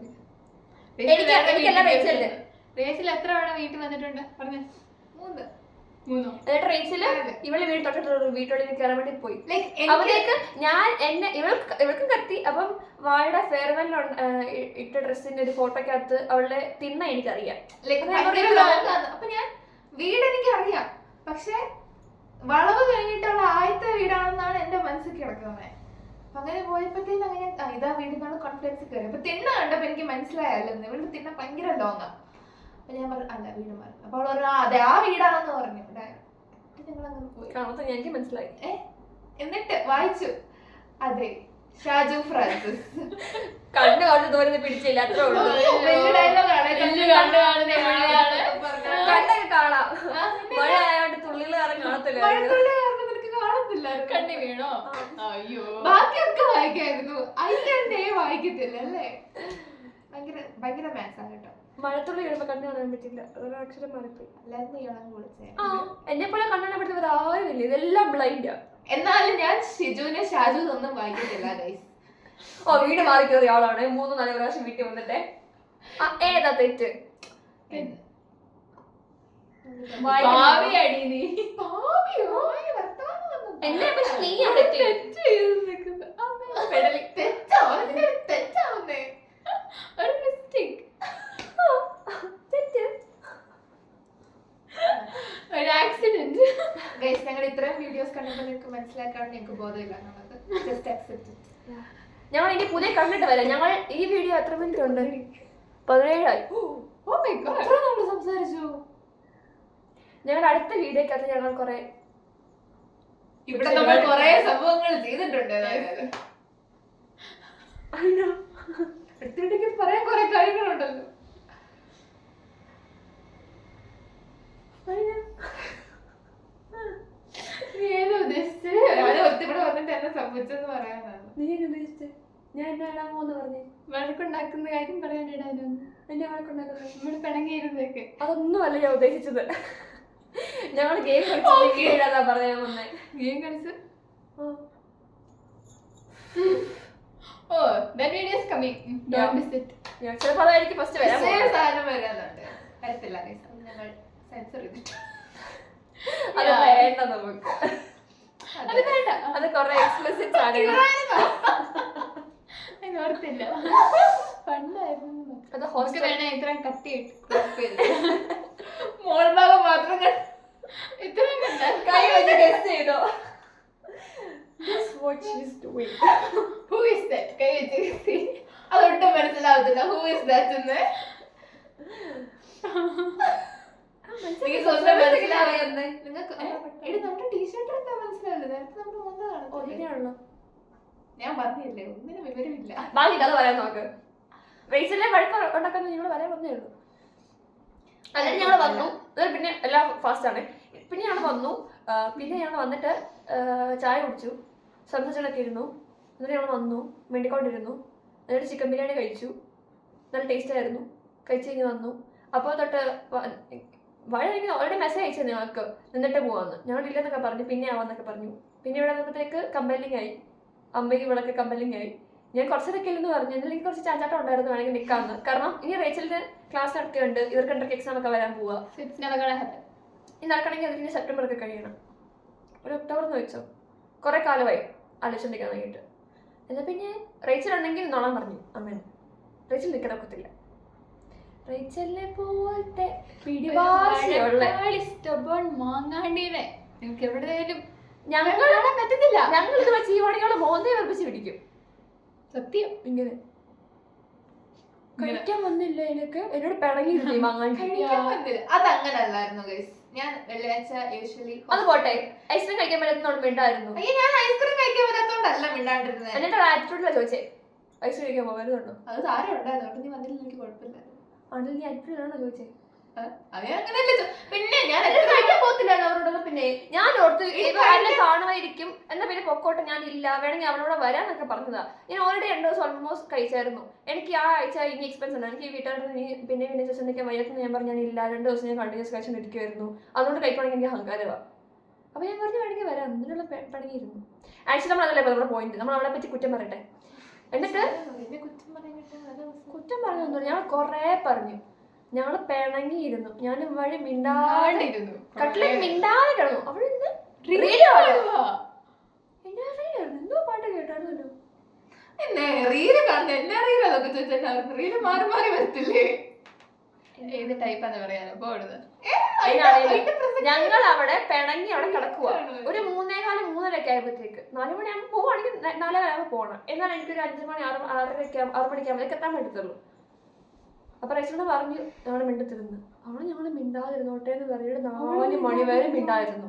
Speaker 3: റേസിൽ എത്ര തവണ വീട്ടിൽ വന്നിട്ടുണ്ട് പറഞ്ഞ?
Speaker 2: 3.
Speaker 1: എന്നിട്ട് റേസില് ഇവള് വീട് തൊട്ടിട്ട് വീട്ടുള്ളിൽ കയറാൻ വേണ്ടി പോയി. അപ്പോഴേക്ക് ഞാൻ ഇവൾക്കും കത്തി. അപ്പം വാഴയുടെ ഫെയർവെൽ ഇട്ട ഡ്രസ്സിന്റെ ഒരു ഫോട്ടോക്കകത്ത് അവളുടെ തിണ്ണ എനിക്കറിയാം.
Speaker 2: അപ്പൊ ഞാൻ വീട് എനിക്ക് അറിയാം, പക്ഷെ വളവ് കഴിഞ്ഞിട്ടുള്ള ആദ്യത്തെ വീടാണെന്നാണ് എന്റെ മനസ്സിൽ കിടക്കുന്നത്. അപ്പൊ അങ്ങനെ പോയപ്പോഴത്തേനും അങ്ങനെ ഇതാ വീടിനാണ് കോൺഫിഡൻസ് കയറി. അപ്പൊ തിണ്ണ കണ്ടപ്പോ എനിക്ക് മനസ്സിലായല്ലോ ഇവളുടെ തിണ്ണ ഭയങ്കര ലോങ്ങാ. അപ്പൊ ഞാൻ പറഞ്ഞു അല്ല വീട് മാറി. അപ്പൊ അവൾ പറഞ്ഞു അതെ ആ വീടാണെന്ന് പറഞ്ഞു. ഞങ്ങൾ അങ്ങനെ പോയി.
Speaker 1: എനിക്ക് മനസ്സിലായി.
Speaker 2: എന്നിട്ട് വായിച്ചു, അതെ ഷാജു ഫ്രാൻസിസ്.
Speaker 1: കണ്ണ് കുറച്ച് ദൂരം പിടിച്ചില്ല, അത്രേ ഉള്ളൂ. കണ്ണൊക്കെ കാണാം. മഴ ആയോണ്ട് തുള്ളികൾ കാണത്തില്ല.
Speaker 3: കണ്ണി വീണോ? അയ്യോ,
Speaker 2: ബാക്കിയൊക്കെ വായിക്കായിരുന്നു, അയ്യണ്ടേ വായിക്കത്തില്ല അല്ലേ. ഭയങ്കര ഭയങ്കര മാത്സാണ് കേട്ടോ.
Speaker 1: മഴത്തുള്ളി കഴിയുമ്പോ കണ്ണ് കാണാൻ പറ്റില്ല, ഒരക്ഷരം മാറിപ്പോയി.
Speaker 2: എല്ലാരും ഇളങ്ങി വിളിച്ചേ.
Speaker 1: എന്നെ പോലെ കണ്ണാൻ പറ്റുന്നത് ആരുമില്ല, ഇതെല്ലാം ബ്ലൈൻഡാ.
Speaker 2: എന്നാലും ഞാൻ ഷിജുവിനെ ഷാജു ഒന്നും വായിക്കത്തില്ല ഗൈസ്.
Speaker 1: വീട് മാറി കയറിയ ആളാണ്. 3-4 പ്രാവശ്യം വീട്ടിൽ വന്നിട്ട് ഏതാ തെറ്റ്? എന്നെ പക്ഷെ നീയാ തെറ്റ്.
Speaker 3: ഒരു ആക്സിഡന്റ്.
Speaker 2: ഗൈസ് ഞങ്ങൾ ഇത്രയും വീഡിയോസ് കണ്ടപ്പോൾ നിങ്ങൾക്ക് മനസ്സിലാക്കാൻ ഞങ്ങൾക്ക് ബോധമില്ല എന്നുള്ളത്. Just accept it.
Speaker 1: ഞങ്ങൾ ഇനി പുതിയ കണ്ടിട്ട് വരാം. ഞങ്ങൾ ഈ വീഡിയോ എത്ര മിനിറ്റ് ഉണ്ട്? 17
Speaker 2: സംസാരിച്ചു.
Speaker 1: ഞങ്ങളുടെ അടുത്ത വീഡിയോക്കകത്ത് ഞങ്ങൾ കുറെ
Speaker 2: ഇവിടെ നമ്മൾ കുറെ സംഭവങ്ങൾ ചെയ്തിട്ടുണ്ട്. അടുത്തിടയ്ക്ക് പറയാൻ കുറെ കാര്യങ്ങളുണ്ടല്ലോ.
Speaker 3: ഏതോ ഉദ്ദേശിച്ച്
Speaker 2: ഇവിടെ വന്നിട്ട് എന്നെ സംഭവിച്ചെന്ന് പറയാനാണ്.
Speaker 1: നീ ഉദ്ദേശിച്ചത്? ഞാൻ എന്നെ ഇടാമോന്ന് പറഞ്ഞേ.
Speaker 3: വഴക്കുണ്ടാക്കുന്ന കാര്യം പറയാനിടാനൊന്നും.
Speaker 1: എന്നെ വഴക്കുണ്ടാക്കുന്നത്
Speaker 3: നമ്മൾ പിണങ്ങിയിരുന്നേക്ക്
Speaker 1: അതൊന്നും അല്ല ഞാൻ ഉദ്ദേശിച്ചത്. ഞങ്ങൾ ഗെയിം കളിച്ചാ പറയാൻ വന്നേ.
Speaker 3: ഗെയിം കളിച്ച് that video is coming. Don't miss it.
Speaker 1: ചിലപ്പോൾ അതായിരിക്കും ഫസ്റ്റ് വരാൻ
Speaker 2: സാധനം വരാനുണ്ട്. വരത്തില്ല ഞങ്ങൾ സെൻസർ ചെയ്തിട്ട്.
Speaker 1: അത് വേണ്ട നമുക്ക്.
Speaker 3: അത് വേണ്ട,
Speaker 1: അത് കുറെ എക്സ്പ്ലിസിറ്റ് സാധനങ്ങൾ.
Speaker 3: ഓർത്തില്ല പണ്ടായിരുന്നു.
Speaker 1: അത് ഹോസ്റ്റൽ
Speaker 3: വേണേ ഇത്രയും കത്തി
Speaker 2: മോൾ ഭാഗം മാത്രം
Speaker 3: ഇത്രയും
Speaker 1: കൈ വെച്ച് ഗസ് ചെയ്തോ. What she's doing.
Speaker 2: Who is that? കൈ വെച്ച് അതൊട്ടും മനസ്സിലാവത്തില്ല. Who is that എന്ന് നമ്മുടെ ടീഷർട്ട് എന്താ മനസ്സിലാവില്ല. നേരത്തെ നമ്മുടെ വന്നതാണ്. ഞാൻ പറഞ്ഞില്ലേ ഒന്നിനും വിവരമില്ല.
Speaker 1: ബാക്കി കഥ പറയാൻ നോക്ക്. റേസിലെ വഴക്ക് ഉണ്ടാക്കാൻ നിങ്ങൾ വരാൻ വന്നേ ഉള്ളൂ. എന്നിട്ട് ഞങ്ങൾ വന്നു. പിന്നെ എല്ലാം ഫാസ്റ്റ് ആണ്. പിന്നെ ഞങ്ങൾ വന്നു. പിന്നെ ഞങ്ങൾ വന്നിട്ട് ചായ കുടിച്ചു, സംസാരിച്ചൊക്കെ ഇരുന്നു. എന്നിട്ട് ഞങ്ങൾ വന്നു, വേണ്ടിക്കൊണ്ടിരുന്നു. എന്നിട്ട് ചിക്കൻ ബിരിയാണി കഴിച്ചു. നല്ല ടേസ്റ്റ് ആയിരുന്നു. കഴിച്ച് കഴിഞ്ഞ് വന്നു. അപ്പോൾ തൊട്ട് വഴ എനിക്ക് ഓൾറെഡി മെസ്സേജ് അയച്ചത് ഞങ്ങൾക്ക് നിന്നിട്ട് പോവാന്ന്. ഞങ്ങൾ ഇല്ലെന്നൊക്കെ പറഞ്ഞു. പിന്നെ ആവാന്നൊക്കെ പറഞ്ഞു. പിന്നെ ഇവിടെ വന്നപ്പോഴത്തേക്ക് കമ്പലിംഗ് ആയി. അമ്മയ്ക്ക് ഇവിടെയൊക്കെ കമ്പലിംഗ് ആയി. ഞാൻ കുറച്ചൊക്കെ ഇല്ലെന്ന് പറഞ്ഞു. എന്നാലും എനിക്ക് കുറച്ച് ചാച്ചാട്ടം ഉണ്ടായിരുന്നു, വേണമെങ്കിൽ നിൽക്കാമെന്ന്. കാരണം ഇനി റേച്ചലിന് ക്ലാസ് നടത്തിയുണ്ട്. ഇവർക്ക് എക്സാം ഒക്കെ വരാൻ പോവുക.
Speaker 2: ഇനി
Speaker 1: നടക്കണമെങ്കിൽ അതിന് സെപ്റ്റംബർ ഒക്കെ കഴിയണം. ഒരു ഒക്ടോബർ എന്ന് വെച്ചോ. കുറെ കാലമായി ആലോചിച്ചിരിക്കാൻ തുടങ്ങിയിട്ട്. എന്നാൽ പിന്നെ റേച്ചൽ ഉണ്ടെങ്കിൽ നോളാൻ പറഞ്ഞു അമ്മേനെ. റേച്ചൽ നിൽക്കണൊക്കത്തില്ല. റേച്ചലിനെ പോലത്തെ പിടിവാശിയുള്ള
Speaker 3: മാങ്ങാണ്ടീനെ നിങ്ങൾക്ക് എവിടെയായാലും
Speaker 1: ഞങ്ങൾ
Speaker 3: പറ്റത്തില്ല.
Speaker 1: ഞങ്ങൾ ഇത് വെച്ച് ഈ വടികളെ മോന്തയെ വെപ്പിച്ച് പിടിക്കും.
Speaker 3: സത്യം.
Speaker 1: ഇങ്ങനെ കഴിക്കാൻ വന്നില്ല. എനിക്ക് എന്നോട് പിണങ്ങിയിരുന്നു മാങ്ങാൻ.
Speaker 2: അതങ്ങനല്ലായിരുന്നു ഗൈസ്. ഞാൻ വെള്ളിയാഴ്ച യൂഷ്വലി
Speaker 1: അത് പോട്ടെ, ഐസ്ക്രീം കഴിക്കാൻ പറ്റുന്നോണ്ട് മിണ്ടായിരുന്നു.
Speaker 2: ഞാൻ ഐസ്ക്രീം കഴിക്കാൻ പറ്റാത്തോണ്ടല്ല മിണ്ടാണ്ടിരുന്നത്.
Speaker 1: എന്നിട്ട് ആറ്റിറ്റ്യൂഡിലാണ് ചോദിച്ചേ ഐസ്ക്രീം കഴിക്കാൻ പോകരുതുണ്ടോ.
Speaker 2: അത് താരം ഉണ്ടായിരുന്നു. നീ വന്നില്ല, എനിക്ക് കുഴപ്പമില്ലായിരുന്നു.
Speaker 1: അതിൽ നീ ആറ്റിറ്റ്യൂഡാണോ ചോദിച്ചേ?
Speaker 2: പിന്നെ ഞാൻ
Speaker 1: കഴിക്കാൻ പോകത്തില്ല അവരോട്. പിന്നെ ഞാൻ ഓർത്ത് എന്നെ കാണുമായിരിക്കും, എന്നാ പിന്നെ പൊക്കോട്ടെ, ഞാൻ ഇല്ല, വേണമെങ്കിൽ അവളോട് വരാന്നൊക്കെ പറഞ്ഞതാ. ഞാൻ ഓൾറെഡി 2 ദിവസം ഓൾമോസ്റ്റ് കഴിച്ചായിരുന്നു. എനിക്ക് ആ ആഴ്ച ഇനി എക്സ്പെൻസ് ഉണ്ട്. എനിക്ക് വീട്ടുകാരുടെ പിന്നെ വിനേശിക്കാൻ വയ്യാത്തെന്ന് ഞാൻ പറഞ്ഞു. ഞാൻ ഇല്ല, 2 ദിവസം ഞാൻ കണ്ടിന്യൂസ് കഴിച്ചുകൊണ്ടിരിക്കുമായിരുന്നു. അതുകൊണ്ട് കഴിക്കുവാണെങ്കിൽ എനിക്ക് അഹങ്കാരമാണ്. അപ്പൊ ഞാൻ പറഞ്ഞു വേണമെങ്കിൽ വരാം, അതിനുള്ള പണിയിരുന്നു. ആക്ച്വലി നമ്മൾ അതല്ലേ നമ്മുടെ പോയിന്റ്. നമ്മൾ അവളെ പറ്റി കുറ്റം പറയട്ടെ. എന്നിട്ട് കുറ്റം പറഞ്ഞു ഞാൻ കുറേ പറഞ്ഞു. ഞങ്ങള് പിണങ്ങിയിരുന്നു. ഞാൻ വഴി മിണ്ടാണ്ടിരുന്നു, കട്ടിലേക്ക് മിണ്ടാതെ കിടന്നു. അവിടെ നിന്ന് എന്തോ പാട്ട് കേട്ടായിരുന്നല്ലോ.
Speaker 2: എന്നെ റീല് കാണുന്ന എന്നെ റീൽ അതൊക്കെ ചോദിച്ചാൽ റീല് മാറി മാറി വരത്തില്ലേ?
Speaker 3: ഏത് ടൈപ്പാന്ന് പറയാനോ പോടുന്നത്.
Speaker 1: ഞങ്ങൾ അവിടെ പിണങ്ങി അവിടെ കിടക്കുക. ഒരു 3:15 3:30 ആയപ്പോഴത്തേക്ക് 4 മണിയാകുമ്പോൾ പോവാണെങ്കിൽ 4:30 പോകണം. എന്നാൽ എനിക്കൊരു 5 മണി 6 മണിക്കാകുമ്പോഴേക്ക് എത്താൻ പറ്റത്തുള്ളൂ. അപ്പൊ റേച്ചലിനെ പറഞ്ഞു ഞങ്ങള് മിണ്ടത്തിരുന്ന്. അവള് ഞങ്ങള് മിണ്ടാതിരുന്നോട്ടെ എന്ന് പറഞ്ഞിട്ട് 4 മണി വരെ മിണ്ടായിരുന്നു.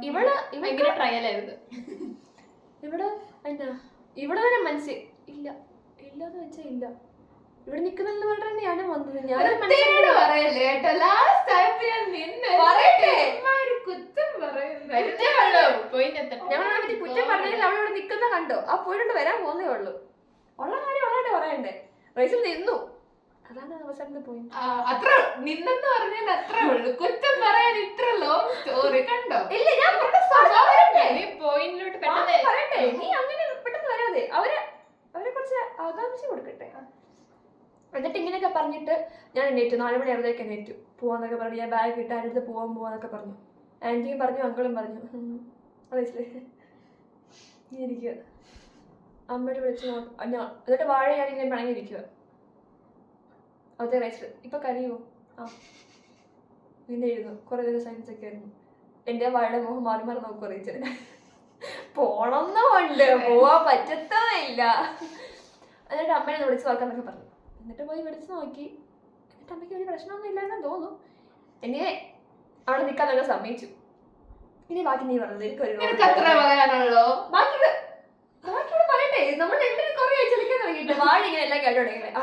Speaker 1: ഇവിടെ
Speaker 3: ട്രയലായിരുന്നു.
Speaker 1: ഇവിടെ തന്നെ മനസ്സിൽ ഇല്ല ഇല്ലാന്ന് വെച്ചാ ഇല്ല. ഇവിടെ നിക്കുന്നെന്ന് പറഞ്ഞാൽ ഞാനും വന്നത്. ഞങ്ങളെ കുറ്റം പറഞ്ഞാൽ അവളിവിടെ നിക്കുന്ന കണ്ടോ? ആ പോയിട്ട് വരാൻ പോകുന്നേ ഉള്ളൂ. ഉള്ള കാര്യം ഉള്ളതായിട്ട് പറയണ്ടേ. റേച്ചൽ നിന്നു, അതാണ് അവസാനത്തെ പോയിന്റ്.
Speaker 2: അത്ര നിന്നെന്ന് പറഞ്ഞാൽ അത്രേ ഉള്ളൂ. കുറ്റം പറയാൻ ഇത്ര ലോങ് സ്റ്റോറി കണ്ടോ?
Speaker 1: ഇല്ല, ഞാൻ
Speaker 3: പോയിന്റിലോട്ട്
Speaker 1: പറയട്ടെ. നീ അങ്ങനെ പെട്ടെന്ന് വരാതെ അവരെ കുറച്ച് ആകാംക്ഷ കൊടുക്കട്ടെ. എന്നിട്ട് ഇങ്ങനെയൊക്കെ പറഞ്ഞിട്ട് ഞാൻ എണീറ്റു. 4 മണി ആകുമ്പോഴേക്ക് എണീറ്റു. പോവാന്നൊക്കെ പറഞ്ഞു. ഞാൻ ബാഗ് ഇട്ട് അടുത്ത് പോവാൻ പോവാന്നൊക്കെ പറഞ്ഞു. ആൻറ്റിയും പറഞ്ഞു, അങ്കിളും പറഞ്ഞു. അറിയില്ലേ ഇരിക്കുക. അമ്മയോട് വിളിച്ചു. എന്നിട്ട് വാഴ ഞാനിങ്ങനെ പിണങ്ങിയിരിക്കുക. അവിടുത്തെ റേച്ചൽ ഇപ്പൊ കരയുമോ? ആ പിന്നെ ഇരുന്നു. കുറെ നേരം സയൻസ് ഒക്കെ ആയിരുന്നു. എൻ്റെ വാഴയുടെ മുഖം മാറി മാറി നോക്കും റേച്ചൽ. പോണമെന്നുണ്ട്, പോവാൻ പറ്റത്തില്ല. എന്നിട്ട് അമ്മേനെ വിളിച്ച് നോക്കാന്നൊക്കെ പറഞ്ഞു. എന്നിട്ട് പോയി വിളിച്ച് നോക്കി. എന്നിട്ട് അമ്മയ്ക്ക് ഒരു പ്രശ്നമൊന്നും ഇല്ലാന്ന് തോന്നുന്നു. എന്നെ അവിടെ നിൽക്കാന്നൊക്കെ സമ്മതിച്ചു. ഇനി ബാക്കി നീ പറഞ്ഞത്
Speaker 2: പറയാനുള്ളോ?
Speaker 1: ബാക്കിയോട് പറയട്ടെ. നമ്മൾ രണ്ടിനും കുറെ ആഴ്ചയിലേക്കാൻ തുടങ്ങിയിട്ട് വാഴ ഇങ്ങനെ എല്ലാം കേട്ടോ തുടങ്ങിയത്. ആ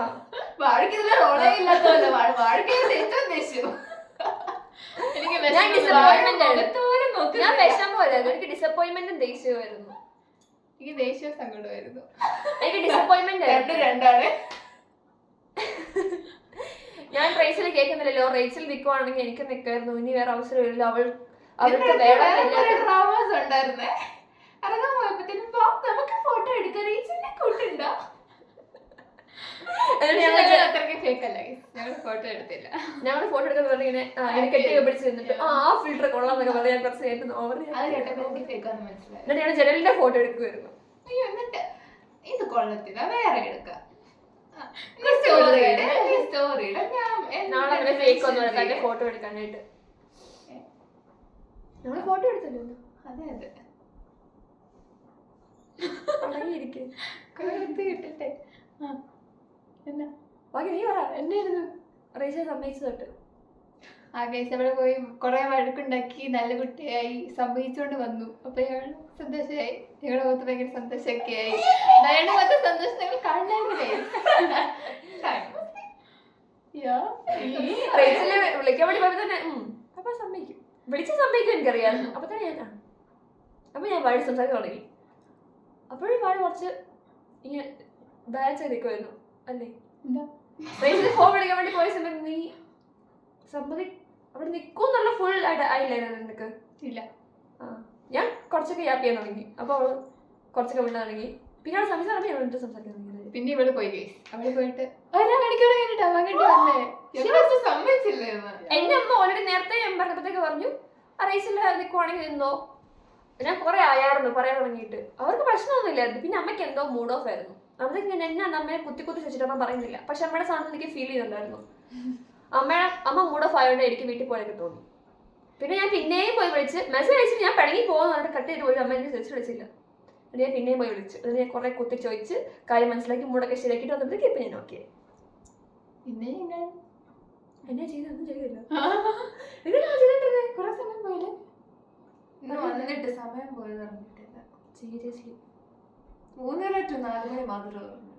Speaker 2: വാഴയ്ക്ക് റോളേ ഇല്ലാത്തതല്ല. വാഴയ്ക്ക്
Speaker 1: ഞാൻ വിഷമമായിരുന്നു. എനിക്ക് ഡിസപ്പോയിന്റ്മെന്റും ദേഷ്യമായിരുന്നു.
Speaker 3: എനിക്ക് ദേഷ്യവും സങ്കടമായിരുന്നു.
Speaker 1: എനിക്ക് ഡിസപ്പോയിന്റ്മെന്റ്
Speaker 2: രണ്ടാണ്.
Speaker 1: ഞാൻ റേച്ചൽ കേൾക്കുന്നില്ലല്ലോ. റേച്ചൽ നിൽക്കുവാണെങ്കിൽ എനിക്ക് നിൽക്കായിരുന്നു. ഇനി വേറെ അവസരമില്ല. അവൾക്ക്
Speaker 2: ഉണ്ടായിരുന്നേ. ഇറങ്ങാൻ പോയപ്പോഴത്തേനും നമുക്ക് ഫോട്ടോ എടുക്കാം, റേച്ചലിനെ കൂട്ടുണ്ടോ?
Speaker 3: ഞങ്ങൾ ഫോട്ടോ എടുത്തില്ല.
Speaker 1: ഞങ്ങൾ ഫോട്ടോ എടുക്കാൻ പറഞ്ഞിങ്ങനെ കെട്ടി പിടിച്ച് നിന്നിട്ട് ആ ഫിൽറ്റർ കൊള്ളാന്നൊക്കെ പറയാൻ കുറച്ച് കേൾക്കുന്നു. എന്നിട്ട് ഞാൻ ജനലിന്റെ ഫോട്ടോ എടുക്കുമായിരുന്നു.
Speaker 2: അയ്യോ, എന്നിട്ട് ഇത് കൊള്ളത്തില്ല, വേറെ എടുക്കാം.
Speaker 1: നാളെ അങ്ങനെ ഫേക്ക് ഒന്നും എടുക്കാതെ ഫോട്ടോ എടുക്കാനായിട്ട് ഞങ്ങൾ ഫോട്ടോ എടുത്തല്ലോ.
Speaker 2: അതെ അതെ
Speaker 3: കിട്ടട്ടെ.
Speaker 1: ബാക്കി നീ പറ. എന്നായിരുന്നു റേച്ചൽ സമ്മതിച്ചു തൊട്ട്?
Speaker 3: ആ കേസ് അവിടെ പോയി കുറെ വഴക്കുണ്ടാക്കി നല്ല കുട്ടിയായി സമ്മതിച്ചുകൊണ്ട് വന്നു. അപ്പൊ ഞങ്ങൾ സന്തോഷമായി. ഞങ്ങളുടെ മുഖത്ത് ഭയങ്കര സന്തോഷമൊക്കെ ആയി. ഡയയുടെ മുഖത്ത് സന്തോഷം ഞങ്ങൾ കാണാനില്ലേ?
Speaker 1: റേച്ചലിനെ വിളിക്കാൻ വേണ്ടി പോയപ്പോ തന്നെ അപ്പൊ സമ്മതിക്കും, വിളിച്ച് സമ്മതിക്കും എനിക്കറിയാം. അപ്പൊ തന്നെ അപ്പൊ ഞാൻ വാഴ സംസാരിക്കാൻ തുടങ്ങി. അപ്പോഴും വാഴ കുറച്ച് ഇങ്ങനെ ബാലൻസ് ചെയ്തേക്കുമായിരുന്നു അല്ലേ? റേച്ചൽ ഫോൺ വിളിക്കാൻ വേണ്ടി പോയ സമയത്ത് നീ അവിടെ നിൽക്കൂന്നുള്ള ഫുൾ ആയില്ലായിരുന്നു നിനക്ക്?
Speaker 3: ഇല്ല.
Speaker 1: ഞാൻ കുറച്ചൊക്കെ യാപ്പ് ചെയ്യാൻ തുടങ്ങി. അപ്പോൾ അവള് കുറച്ചൊക്കെ വിടാൻ തുടങ്ങി. പിന്നെ അവിടെ സംസാരിക്കാൻ തുടങ്ങി.
Speaker 3: പിന്നെ ഇവള് പോയി ഗൈസ്. അവള് പോയിട്ട് 1 മണിക്കൂർ കഴിഞ്ഞിട്ടാ അങ്ങോട്ട് വന്നേ.
Speaker 2: സമ്മതിച്ചില്ലേ
Speaker 1: എന്റെ അമ്മ ഓൾറെഡി നേരത്തെ ഞാൻ പറഞ്ഞപ്പോഴത്തേക്ക് പറഞ്ഞു റൈസിൽ നിൽക്കുവാണെങ്കിൽ നിന്നോ. ഞാൻ കുറെ ആയായിരുന്നു പറയാൻ തുടങ്ങിയിട്ട്. അവർക്ക് പ്രശ്നമൊന്നുമില്ലായിരുന്നു. പിന്നെ അമ്മയ്ക്ക് എന്തോ മൂഡ് ഓഫ് ആയിരുന്നു. അമ്മയ്ക്ക് ഇങ്ങനെ എന്നെ അമ്മയെ കുത്തി വെച്ചിട്ട് അമ്മ പറയുന്നില്ല. പക്ഷെ അമ്മയുടെ സാധനം എനിക്ക് ഫീൽ ചെയ്യുന്നുണ്ടായിരുന്നു. അമ്മ മൂഡ് ഓഫ് ആയതുകൊണ്ട് എനിക്ക് വീട്ടിൽ പോകാനൊക്കെ തോന്നി. പിന്നെ ഞാൻ പിന്നെയും പോയി വിളിച്ച് മെസ്സേജ് അയച്ചിട്ട് ഞാൻ പിണങ്ങി പോകുന്ന പറഞ്ഞിട്ട് കട്ട് ചെയ്ത് പോയി. അമ്മ എന്നെ തിരിച്ച് വിളിച്ചില്ല. അത് ഞാൻ പിന്നെയും പോയി വിളിച്ചു. അത് ഞാൻ കുറെ കുത്തി ചോദിച്ച് കാര്യം മനസ്സിലാക്കി മൂടൊക്കെ ശരിയാക്കിയിട്ട് വന്നപ്പോഴത്തേക്ക് ഇപ്പം ഞാൻ ഓക്കെ.
Speaker 3: പിന്നെ
Speaker 1: എന്നെ ചെയ്തൊന്നും ചെയ്തില്ല.
Speaker 3: കുറെ സമയം പോയില്ലേ?
Speaker 2: വന്നിട്ട് സമയം പോയത് പറഞ്ഞിട്ടില്ല.
Speaker 1: സീരിയസ്ലി
Speaker 2: 3:30 to 4 മണി മാത്രമേ പറഞ്ഞു.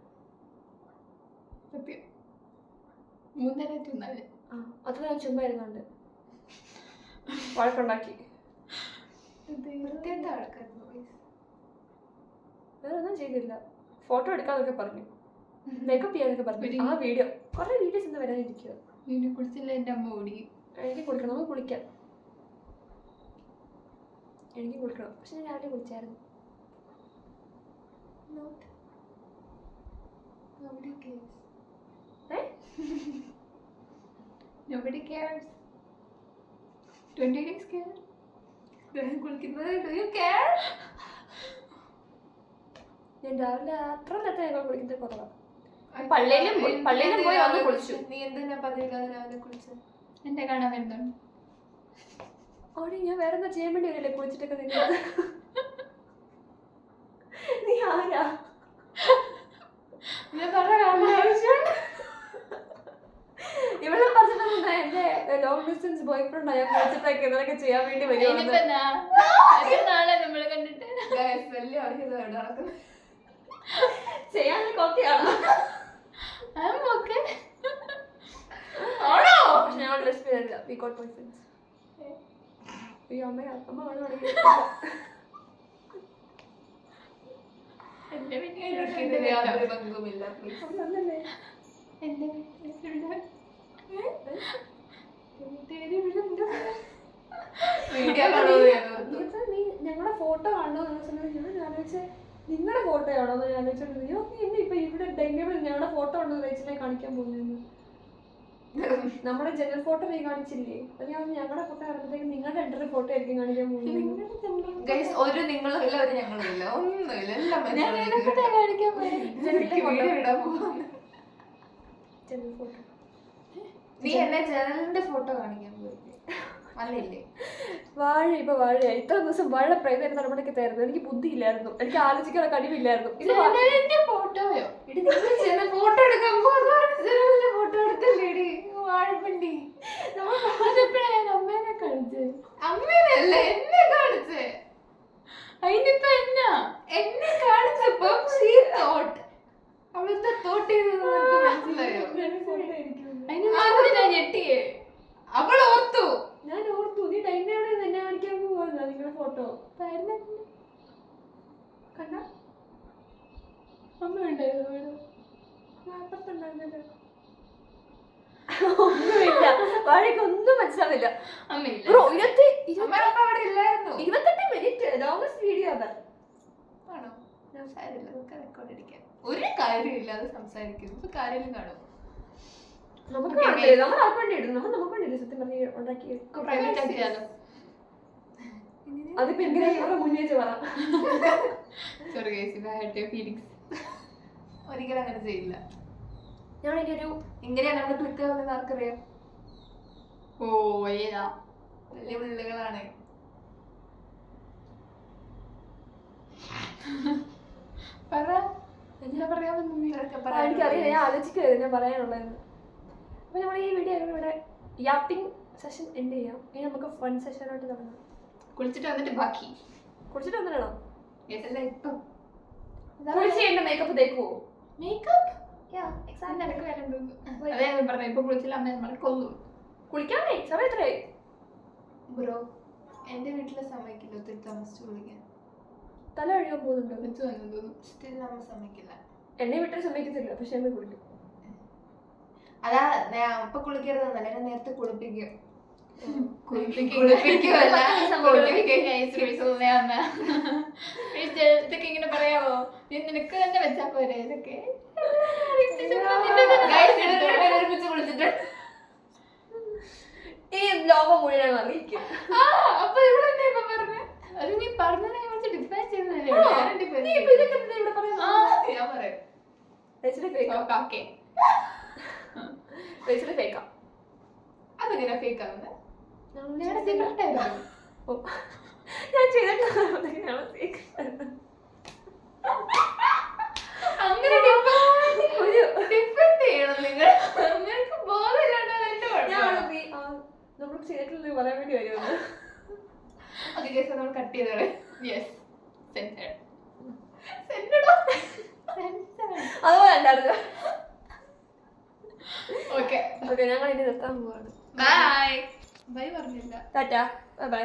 Speaker 3: 3:30 to 4.
Speaker 1: അത് ഞാൻ ചുമ്മാ ഇരുന്നുണ്ട് വഴക്കുണ്ടാക്കി.
Speaker 2: വൃത്തിയായിട്ട് ആൾക്കാർ
Speaker 1: വേറൊന്നും ചെയ്തില്ല. ഫോട്ടോ എടുക്കാന്നൊക്കെ പറഞ്ഞു, മേക്കപ്പ് ചെയ്യാനൊക്കെ പറഞ്ഞു. ആ വീഡിയോ കുറെ വീഡിയോസ് എന്താ വരാനിരിക്കുക.
Speaker 3: നിന്നെ കുറിച്ചില്ല എൻ്റെ അമ്മ ഓടിക്കും.
Speaker 1: എനിക്ക് കുളിക്കണം, നമുക്ക് കുളിക്കാം. എനിക്ക് കുളിക്കണം. പക്ഷെ ഞാൻ രാവിലെ കുളിച്ചായിരുന്നു.
Speaker 3: Nobody cares. 20 days care.
Speaker 2: കുളിക്കുന്നത് do you care?
Speaker 1: ഞാൻ രാവിലെ അത്ര നേരത്തെ ഞങ്ങൾ കുളിക്കുന്നത് കുറവാണ്. പള്ളിയിലും പോയി വന്ന് കുളിച്ചു.
Speaker 2: നീ എന്തിനാ പതിവില്ലാതെ രാവിലെ കുളിച്ചത്?
Speaker 3: എന്നെ കാണാൻ വരുന്നുണ്ട്.
Speaker 1: ഓടി ഞാൻ വേറെ എന്താ ചെയ്യാൻ വേണ്ടി വരില്ലേ കുളിച്ചിട്ടൊക്കെ നിന്നത്? നീ ആരാ? ഇവിടെ പറഞ്ഞിട്ട് എന്റെ ലോങ് ഡിസ്റ്റൻസ് ബോയ് ഫ്രണ്ട് ഞാൻ കുളിച്ചിട്ടൊക്കെ ഇതൊക്കെ ചെയ്യാൻ വേണ്ടി വരുന്നത്.
Speaker 3: നാളെ നമ്മള് കണ്ടിട്ട്
Speaker 2: വലിയ അർഹത നടക്കുന്നത്
Speaker 1: ചെയ്യാനൊക്കെ ഓക്കെയാണോ?
Speaker 3: ഓക്കെ
Speaker 1: ആണോ? പക്ഷെ ഞങ്ങൾ ഡ്രസ് ചെയ്തില്ല. We got boy friends. അമ്മ
Speaker 3: എന്റെ
Speaker 2: ഇതിന് യാതൊരു പങ്കുമില്ല.
Speaker 1: വന്നല്ലേ
Speaker 3: എന്റെ
Speaker 2: വീഡിയോ
Speaker 1: നീ ഞങ്ങളുടെ ഫോട്ടോ കാണുമോ എന്ന സമയത്ത് ഞാൻ ആലോചിച്ചേ നിങ്ങളുടെ ഫോട്ടോ ആണോ എന്ന് ഞാൻ ആലോചിച്ചോണ്ട് നീ എന്നെ ഇപ്പൊ ഇവിടെ ഡൈനിങ് ടേബിളിൽ ഞങ്ങളുടെ ഫോട്ടോ ഉണ്ടോ റേച്ചിനെ കാണിക്കാൻ പോകുന്നു. നമ്മുടെ ജനറൽ ഫോട്ടോ നീ കാണിച്ചില്ലേ? അത് ഞാൻ ഞങ്ങളുടെ ഫോട്ടോ കാണുമ്പോഴത്തേക്ക് നിങ്ങളുടെ രണ്ടര ഫോട്ടോ ആയിരിക്കും കാണിക്കാൻ പോകുന്നത്.
Speaker 2: ഒരു നിങ്ങളും ഇല്ല, ഒരു ഞങ്ങളും ഇല്ല, ഒന്നുമില്ല. എല്ലാം
Speaker 1: ജനറൽ ഫോട്ടോ.
Speaker 2: നീ എന്നെ ജനലിന്റെ ഫോട്ടോ കാണിക്കാൻ പോയില്ലേ? അല്ലേ
Speaker 1: വാഴയായി ഇത്ര ദിവസം വാഴ പ്രൈതായിരുന്നു നടപടിക്ക് തരുന്നത്. എനിക്ക് ബുദ്ധിയില്ലായിരുന്നു, എനിക്ക് ആലോചിക്കാനുള്ള കഴിവില്ലായിരുന്നു.
Speaker 3: ഫോട്ടോയോ
Speaker 2: ഫോട്ടോ എടുക്കാൻ ജനലിന്റെ ഫോട്ടോ എടുത്തല്ലേടി വാഴപ്പണ്ടി?
Speaker 3: അമ്മേനെ കാണിച്ചേ.
Speaker 2: അമ്മേനല്ല എന്നെ കാണിച്ചേ.
Speaker 3: അതിനിപ്പോ
Speaker 2: എന്നെ കാണിച്ചപ്പോ അവളെന്താ തോട്ട് ചെയ്തത് മനസ്സിലായോ?
Speaker 3: അതിന് ഞെട്ടിയേ.
Speaker 2: അവൾ ഓർത്തു,
Speaker 1: ഞാൻ ഓർത്തു നീ ഡൈനിങ് ടേബിളിൽ എന്നെ കാണിക്കാൻ പോവാ നിങ്ങളുടെ ഫോട്ടോ കണ്ട.
Speaker 3: അമ്മ ഉണ്ടായിരുന്നു
Speaker 1: ഒന്നുമില്ല, വാഴയ്ക്കൊന്നും മനസ്സിലാവില്ല.
Speaker 3: അമ്മയില്ല.
Speaker 1: 28 മിനിറ്റ് ലോങ്സ്റ്റ് വീഡിയോ അതാ.
Speaker 2: ആണോ? സാരമില്ല, നമുക്ക് റെക്കോർഡ് അടിക്കാം. ഒരു കാര്യമില്ലാതെ സംസാരിക്കുന്നത് കാര്യം കാണും.
Speaker 1: നമുക്ക് നമ്മൾ ആർക്കേണ്ടി ഇടും. നമുക്ക് വേണ്ടിയില്ല സത്യം പറഞ്ഞ് ഉണ്ടാക്കി.
Speaker 3: പ്രൈവറ്റ് ആക്കിയാലോ?
Speaker 1: അതിപ്പോ എങ്ങനെ മുന്നേ പറ.
Speaker 2: ഒരിക്കലും അങ്ങനെ ചെയ്യില്ല.
Speaker 1: ഞാൻ ഒരു
Speaker 2: ഇങ്ങനെയാണ് നമ്മൾ ക്ലിക്ക് ആവുന്നത് ആർക്കറിയാം?
Speaker 3: ഓ ഏതാ
Speaker 2: വലിയ പിള്ളികളാണ്.
Speaker 1: എനിക്കറിയില്ല, ഞാൻ ആലോചിക്കുമായിരുന്നു ഞാൻ പറയാനുള്ളതെന്ന്. അപ്പൊ നമ്മൾ ഈ വീഡിയോ ഇവിടെ യാപ്പിംഗ് സെഷൻ എൻഡ് ചെയ്യാം. ഇനി നമുക്ക് ഫൺ സെഷനായിട്ട് തുടങ്ങാം.
Speaker 3: കുളിച്ചിട്ട് വന്നിട്ട് ബാക്കി
Speaker 1: കുളിച്ചിട്ട് വന്നിടണം.
Speaker 2: അല്ല ഇപ്പം
Speaker 1: കുളിച്ച് കഴിഞ്ഞ മേക്കപ്പ് തേക്കുവോ?
Speaker 3: മേക്കപ്പ് അതെ പറഞ്ഞു. ഇപ്പൊ കുളിച്ചില്ല അമ്മ നമ്മളെ കൊല്ലും.
Speaker 1: കുളിക്കാനേ സമയം എത്രയായി?
Speaker 2: ബ്രോ എന്റെ വീട്ടിലെ സമ്മതിക്കില്ല ഒത്തിരി താമസിച്ച് കുളിക്കാൻ.
Speaker 1: തല കഴുകാൻ പോകുന്നുണ്ടോ?
Speaker 2: സ്റ്റിൽ നമ്മൾ സമ്മതിക്കില്ല.
Speaker 1: എന്നെ വീട്ടിൽ സമ്മതിക്കത്തില്ല, പക്ഷെ അമ്മ കുളിക്കും.
Speaker 2: അതാ അപ്പൊ കുളിക്കരുതെന്നല്ല, എന്നെ നേരത്തെ കുളിപ്പിക്കും.
Speaker 3: കുളിപ്പിക്കുമല്ല കുളിപ്പിക്കാൻ അമ്മ ഇതൊക്കെ ഇങ്ങനെ പറയാവോ നീ നിനക്ക് തന്നെ വെച്ചാ പോരെ ഇതൊക്കെ
Speaker 2: ഒരുമിച്ച് കുളിച്ചിട്ട്
Speaker 1: ഈ ലോകം മുഴുവൻ അറിയിക്കും.
Speaker 2: അപ്പൊ ഇവിടെ എന്താ ഇപ്പൊ പറഞ്ഞ
Speaker 3: അത് നീ പറഞ്ഞതിനെ കുറിച്ച് ഡിഫൈൻ ചെയ്യുന്നതല്ലേ
Speaker 2: ഞാൻ പറയാം
Speaker 1: റേച്ചല് ഫേക്കാം.
Speaker 3: Okay
Speaker 1: Rachel ഫേക്കാം.
Speaker 2: അതെങ്ങനെ ഫേക്ക് ആവുന്നത്?
Speaker 3: ഞാൻ ചെയ്തിട്ടുണ്ടായിരുന്നു
Speaker 1: ഞാൻ ചെയ്തിട്ടുള്ള ഫേക്ക്.
Speaker 2: അങ്ങനെ ഡിഫെൻഡ് ചെയ്യണം നിങ്ങൾ. നിങ്ങൾക്ക് ബോധമില്ലാണ്ടാണ് എന്റെ കുഴപ്പം.
Speaker 1: നമ്മൾ ചെയ്തിട്ടുള്ളത് പറയാൻ വേണ്ടി വരുമെന്ന്.
Speaker 2: ഓക്കെ ഗൈസ് നമ്മൾ കട്ട് ചെയ്തോളെ.
Speaker 3: യെസ് സെൻസേഡ്
Speaker 2: സെൻഡഡോ
Speaker 1: അതുപോലെ ഉണ്ടായിരുന്നു.
Speaker 3: ഓക്കെ
Speaker 1: ഓക്കെ ഞങ്ങൾ ഇനി നിർത്താൻ പോവാണ്.
Speaker 2: ബൈ ബൈ പറഞ്ഞില്ല.
Speaker 1: Tata bye bye.